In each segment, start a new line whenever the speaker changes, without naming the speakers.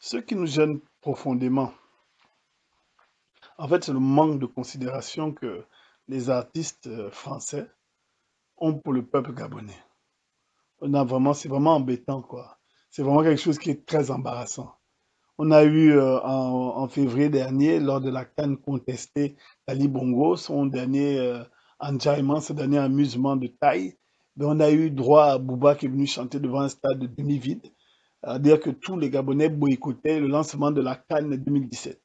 Ce qui nous gêne profondément, en fait, c'est le manque de considération que les artistes français ont pour le peuple gabonais. C'est vraiment embêtant, quoi. C'est vraiment quelque chose qui est très embarrassant. On a eu en février dernier, lors de la CAN contestée, Ali Bongo, son dernier enjaillement, son dernier amusement de taille, ben, on a eu droit à Booba qui est venu chanter devant un stade demi-vide, à dire que tous les Gabonais boycottaient le lancement de la CAN 2017.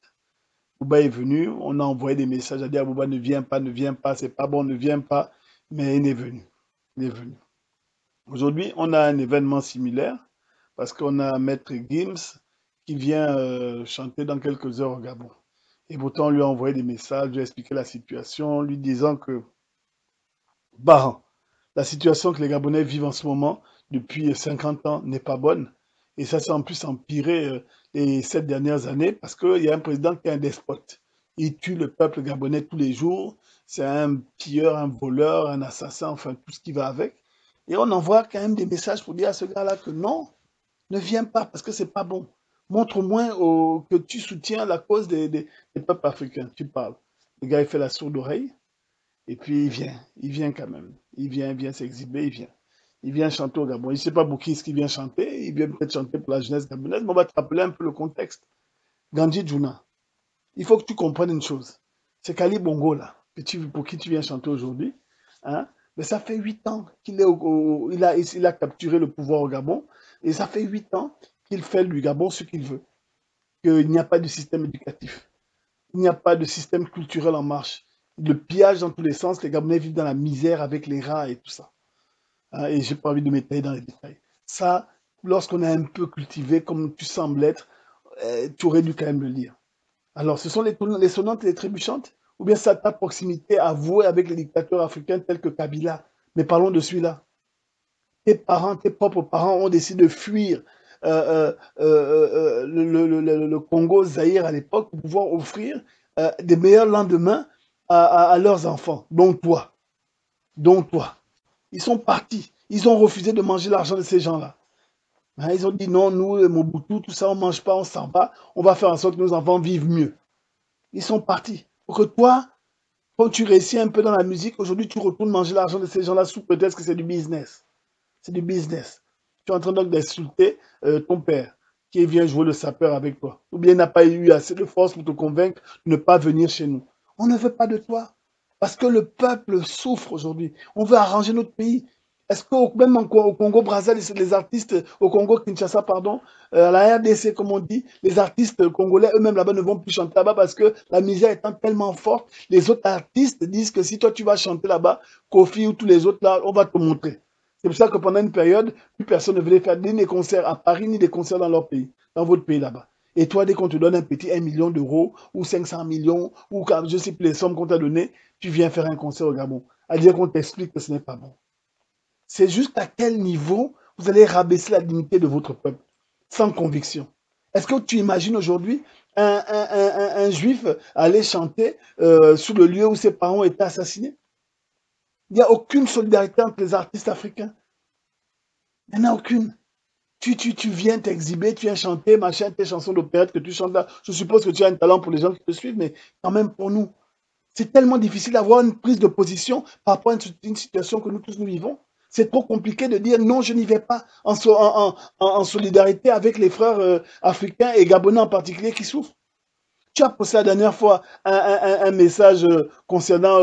Bouba est venu, on a envoyé des messages à dire à Bouba ne viens pas, c'est pas bon, ne viens pas, mais il est venu. Il est venu. Aujourd'hui, on a un événement similaire parce qu'on a Maître Gims qui vient chanter dans quelques heures au Gabon. Et pourtant, on lui a envoyé des messages, lui a expliqué la situation, lui disant que bah, la situation que les Gabonais vivent en ce moment depuis 50 ans n'est pas bonne. Et ça s'est en plus empiré les 7 dernières années parce qu'il y a un président qui est un despote. Il tue le peuple gabonais tous les jours. C'est un pilleur, un voleur, un assassin, enfin tout ce qui va avec. Et on envoie quand même des messages pour dire à ce gars-là que non, ne viens pas parce que c'est pas bon. Montre-moi que tu soutiens la cause des peuples africains. Tu parles. Le gars, il fait la sourde oreille. Et puis il vient quand même. Il vient s'exhiber, il vient. Il vient chanter au Gabon. Il ne sait pas pour qui est-ce qu'il vient chanter. Il vient peut-être chanter pour la jeunesse gabonaise, mais on va te rappeler un peu le contexte. Gandhi Djouna, il faut que tu comprennes une chose. C'est qu'Ali Bongo, là, pour qui tu viens chanter aujourd'hui, hein, mais ça fait 8 ans qu'il est il a capturé le pouvoir au Gabon, et ça fait 8 ans qu'il fait du Gabon ce qu'il veut. Qu'il n'y a pas de système éducatif. Il n'y a pas de système culturel en marche. Le pillage dans tous les sens, les Gabonais vivent dans la misère avec les rats et tout ça. Hein, et j'ai pas envie de m'étaler dans les détails. Ça, lorsqu'on est un peu cultivé comme tu sembles être, tu aurais dû quand même le lire. Alors, ce sont les sonnantes et les trébuchantes, ou bien c'est à ta proximité avouée avec les dictateurs africains tels que Kabila. Mais parlons de celui-là. Tes parents, tes propres parents ont décidé de fuir le Congo Zaïre à l'époque pour pouvoir offrir des meilleurs lendemains à leurs enfants, dont toi, dont toi. Ils sont partis. Ils ont refusé de manger l'argent de ces gens-là. Hein, ils ont dit non, nous, les Mobutu, tout ça, on ne mange pas, on s'en va. On va faire en sorte que nos enfants vivent mieux. Ils sont partis. Pour que toi, quand tu réussis un peu dans la musique, aujourd'hui, tu retournes manger l'argent de ces gens-là sous prétexte que c'est du business. C'est du business. Tu es en train donc d'insulter ton père qui vient jouer le sapeur avec toi. Ou bien il n'a pas eu assez de force pour te convaincre de ne pas venir chez nous. On ne veut pas de toi. Parce que le peuple souffre aujourd'hui. On veut arranger notre pays. Est-ce que même au Congo Brazzaville, les artistes, au Congo Kinshasa, pardon, à la RDC, comme on dit, les artistes congolais eux-mêmes là-bas ne vont plus chanter là-bas parce que la misère étant tellement forte, les autres artistes disent que si toi tu vas chanter là-bas, Kofi ou tous les autres là, on va te montrer. C'est pour ça que pendant une période, plus personne ne voulait faire ni des concerts à Paris, ni des concerts dans leur pays, dans votre pays là-bas. Et toi, dès qu'on te donne un petit 1 million d'euros, ou 500 millions, ou je sais plus les sommes qu'on t'a données, tu viens faire un concert au Gabon. À dire qu'on t'explique que ce n'est pas bon. C'est juste à quel niveau vous allez rabaisser la dignité de votre peuple, sans conviction. Est-ce que tu imagines aujourd'hui un juif aller chanter sur le lieu où ses parents ont été assassinés? Il n'y a aucune solidarité entre les artistes africains. Il n'y en a aucune. Tu viens t'exhiber, tu viens chanter, machin, tes chansons d'opérette que tu chantes là. Je suppose que tu as un talent pour les gens qui te suivent, mais quand même pour nous. C'est tellement difficile d'avoir une prise de position par rapport à une situation que nous tous nous vivons. C'est trop compliqué de dire non, je n'y vais pas en solidarité avec les frères africains et gabonais en particulier qui souffrent. Tu as posté la dernière fois un message concernant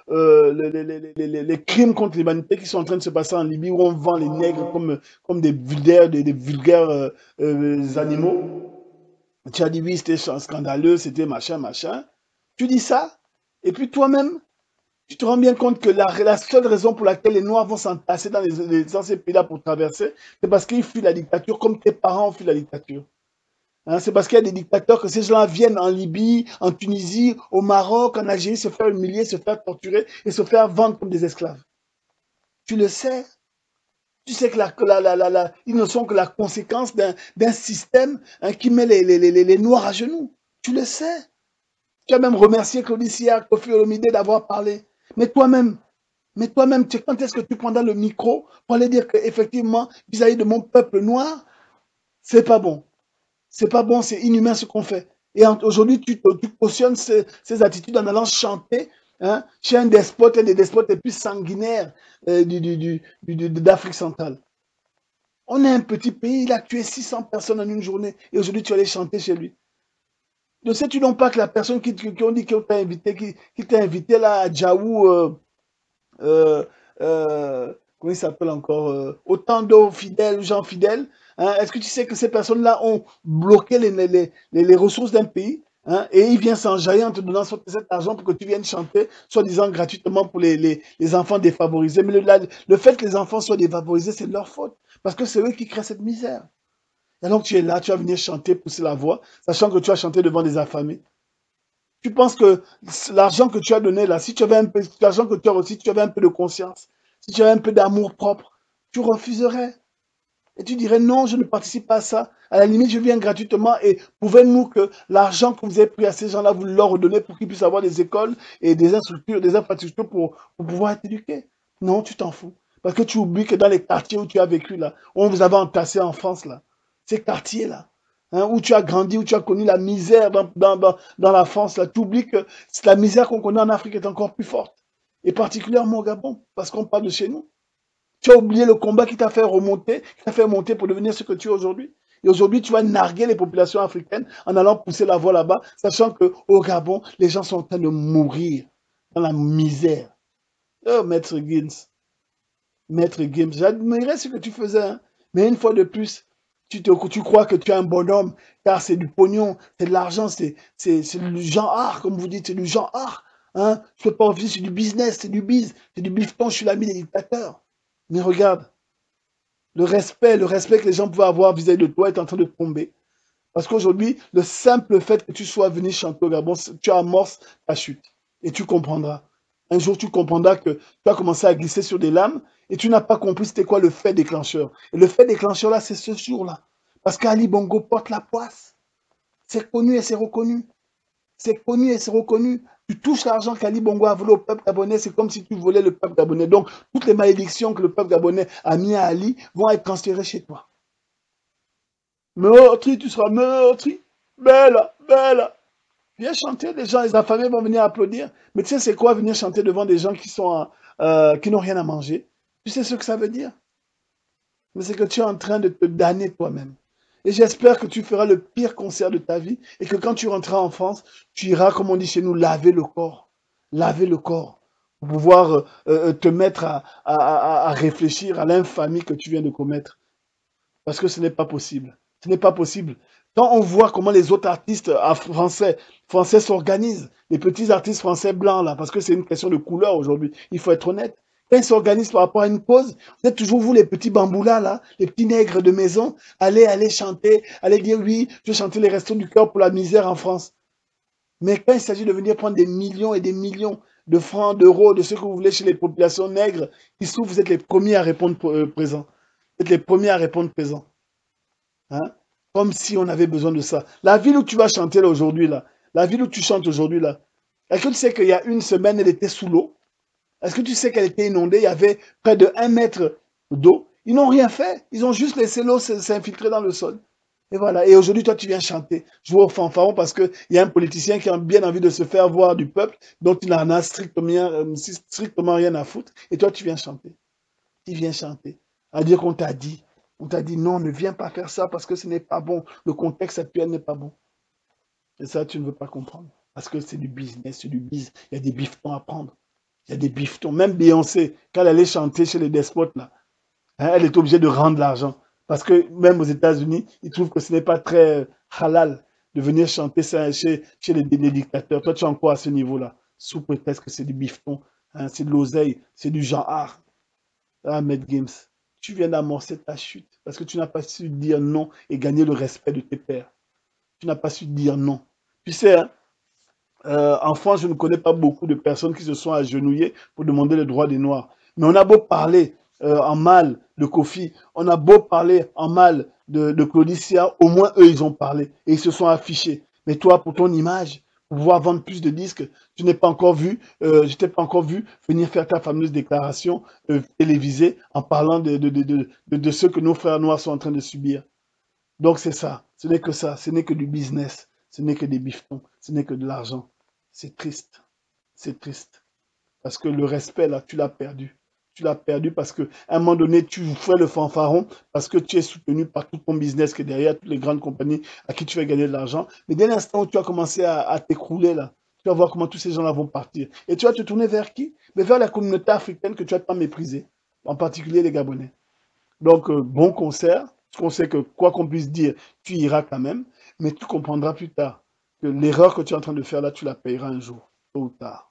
les crimes contre l'humanité qui sont en train de se passer en Libye où on vend les nègres comme des vulgaires animaux. Tu as dit oui, c'était scandaleux, c'était machin, machin. Tu dis ça, et puis toi-même, tu te rends bien compte que la seule raison pour laquelle les Noirs vont s'entasser dans ces pays-là pour traverser, c'est parce qu'ils fuient la dictature comme tes parents ont fui la dictature. Hein, c'est parce qu'il y a des dictateurs que ces gens-là viennent en Libye, en Tunisie, au Maroc, en Algérie, se faire humilier, se faire torturer et se faire vendre comme des esclaves. Tu le sais. Tu sais que ils ne sont que la conséquence d'un système hein, qui met les Noirs à genoux. Tu le sais. Tu as même remercié Claudicia, Kofi Olomide d'avoir parlé. Mais toi-même, quand est-ce que tu prendras le micro pour aller dire qu'effectivement, vis-à-vis de mon peuple noir, c'est pas bon. C'est pas bon, c'est inhumain ce qu'on fait. Et aujourd'hui, tu cautionnes ces attitudes en allant chanter, hein, chez un des despotes les plus sanguinaires d'Afrique centrale. On est un petit pays, il a tué 600 personnes en une journée. Et aujourd'hui, tu allais chanter chez lui. Ne sais-tu donc pas que la personne qui ont dit qu'on t'a invité, qui t'a invité là à Djaou, euh, comment il s'appelle encore, autant de fidèles, gens fidèles, hein, est-ce que tu sais que ces personnes-là ont bloqué les ressources d'un pays, hein, et ils viennent s'enjailler en te donnant cet argent pour que tu viennes chanter, soi-disant gratuitement pour les enfants défavorisés. Mais le fait que les enfants soient défavorisés, c'est de leur faute, parce que c'est eux qui créent cette misère. Et donc tu es là, tu vas venir chanter, pousser la voix, sachant que tu as chanté devant des affamés. Tu penses que l'argent que tu as donné là, si tu avais un peu, l'argent que tu as reçu, si tu avais un peu de conscience, si tu avais un peu d'amour propre, tu refuserais. Et tu dirais non, je ne participe pas à ça. À la limite, je viens gratuitement et pouvez-nous que l'argent que vous avez pris à ces gens-là, vous leur redonnez pour qu'ils puissent avoir des écoles et des infrastructures pour pouvoir être éduqués. Non, tu t'en fous. Parce que tu oublies que dans les quartiers où tu as vécu là, où on vous avait entassé en France là, ces quartiers-là, hein, où tu as grandi, où tu as connu la misère dans la France là, tu oublies que la misère qu'on connaît en Afrique est encore plus forte. Et particulièrement au Gabon, parce qu'on parle de chez nous. Tu as oublié le combat qui t'a fait remonter, qui t'a fait monter pour devenir ce que tu es aujourd'hui. Et aujourd'hui, tu vas narguer les populations africaines en allant pousser la voix là-bas, sachant qu'au Gabon, les gens sont en train de mourir dans la misère. Oh, Maître Gims, j'admirais ce que tu faisais, hein. Mais une fois de plus, tu crois que tu es un bonhomme, car c'est du pognon, c'est de l'argent, c'est du genre art, comme vous dites, c'est du genre art. Hein. Je peux pas vivre, c'est du business, c'est du bifton, je suis l'ami des dictateurs. Mais regarde, le respect que les gens pouvaient avoir vis-à-vis de toi est en train de tomber. Parce qu'aujourd'hui, le simple fait que tu sois venu chanter au Gabon, tu amorces ta chute. Et tu comprendras. Un jour, tu comprendras que tu as commencé à glisser sur des lames et tu n'as pas compris c'était quoi le fait déclencheur. Et le fait déclencheur, là, c'est ce jour-là. Parce qu'Ali Bongo porte la poisse. C'est connu et c'est reconnu. C'est connu et c'est reconnu. Tu touches l'argent qu'Ali Bongo a volé au peuple gabonais, c'est comme si tu volais le peuple gabonais. Donc, toutes les malédictions que le peuple gabonais a mis à Ali vont être transférées chez toi. Meurtri, tu seras meurtri. Bella, bella. Viens chanter, les gens, les affamés vont venir applaudir. Mais tu sais, c'est quoi venir chanter devant des gens qui n'ont rien à manger? Tu sais ce que ça veut dire? Mais c'est que tu es en train de te damner toi-même. Et j'espère que tu feras le pire concert de ta vie et que quand tu rentreras en France, tu iras, comme on dit chez nous, laver le corps. Laver le corps. Pour pouvoir te mettre à réfléchir à l'infamie que tu viens de commettre. Parce que ce n'est pas possible. Ce n'est pas possible. Quand on voit comment les autres artistes français s'organisent, les petits artistes français blancs, là, parce que c'est une question de couleur aujourd'hui, il faut être honnête. Quand ils s'organisent par rapport à une cause, vous êtes toujours vous, les petits bamboulas, là, les petits nègres de maison, allez chanter, allez dire oui, je vais chanter les restos du cœur pour la misère en France. Mais quand il s'agit de venir prendre des millions et des millions de francs, d'euros, de ce que vous voulez chez les populations nègres qui souffrent, vous êtes les premiers à répondre présent. Vous êtes les premiers à répondre présent. Hein? Comme si on avait besoin de ça. La ville où tu vas chanter là aujourd'hui, là, la ville où tu chantes aujourd'hui, là, est-ce que tu sais qu'il y a une semaine, elle était sous l'eau? Est-ce que tu sais qu'elle était inondée? Il y avait près de 1 mètre d'eau. Ils n'ont rien fait. Ils ont juste laissé l'eau s'infiltrer dans le sol. Et voilà. Et aujourd'hui, toi, tu viens chanter, jouer au fanfaron parce qu'il y a un politicien qui a bien envie de se faire voir du peuple, dont il n'en a strictement rien à foutre. Et toi, tu viens chanter. Tu viens chanter. À dire qu'on t'a dit. On t'a dit non, ne viens pas faire ça parce que ce n'est pas bon. Le contexte actuel n'est pas bon. Et ça, tu ne veux pas comprendre. Parce que c'est du business, c'est du biz. Il y a des biftons à prendre. Il y a des biftons. Même Beyoncé, quand elle allait chanter chez les despotes, là, hein, elle est obligée de rendre l'argent. Parce que même aux États-Unis, ils trouvent que ce n'est pas très halal de venir chanter ça chez les dictateurs. Toi, tu es encore à ce niveau-là. Sous prétexte que c'est du bifton, hein, c'est de l'oseille, c'est du genre art. Ahmed Games, tu viens d'amorcer ta chute parce que tu n'as pas su dire non et gagner le respect de tes pairs. Tu n'as pas su dire non. Tu sais, hein, en France, je ne connais pas beaucoup de personnes qui se sont agenouillées pour demander le droit des Noirs. Mais on a beau parler en mal de Kofi, on a beau parler en mal de Claudicia, au moins eux, ils ont parlé et ils se sont affichés. Mais toi, pour ton image, pour pouvoir vendre plus de disques, tu n'es pas encore vu, je t'ai pas encore vu venir faire ta fameuse déclaration télévisée en parlant de ce que nos frères noirs sont en train de subir. Donc c'est ça. Ce n'est que ça. Ce n'est que du business. Ce n'est que des bifetons. Ce n'est que de l'argent. C'est triste. C'est triste. Parce que le respect, là, tu l'as perdu. Tu l'as perdu parce qu'à un moment donné, tu fais le fanfaron parce que tu es soutenu par tout ton business qui est derrière, toutes les grandes compagnies à qui tu vas gagner de l'argent. Mais dès l'instant où tu as commencé à t'écrouler, là, tu vas voir comment tous ces gens-là vont partir. Et tu vas te tourner vers qui? Mais vers la communauté africaine que tu as tant méprisée, en particulier les Gabonais. Donc, bon concert. On sait que quoi qu'on puisse dire, tu iras quand même, mais tu comprendras plus tard que l'erreur que tu es en train de faire là, tu la payeras un jour, tôt ou tard.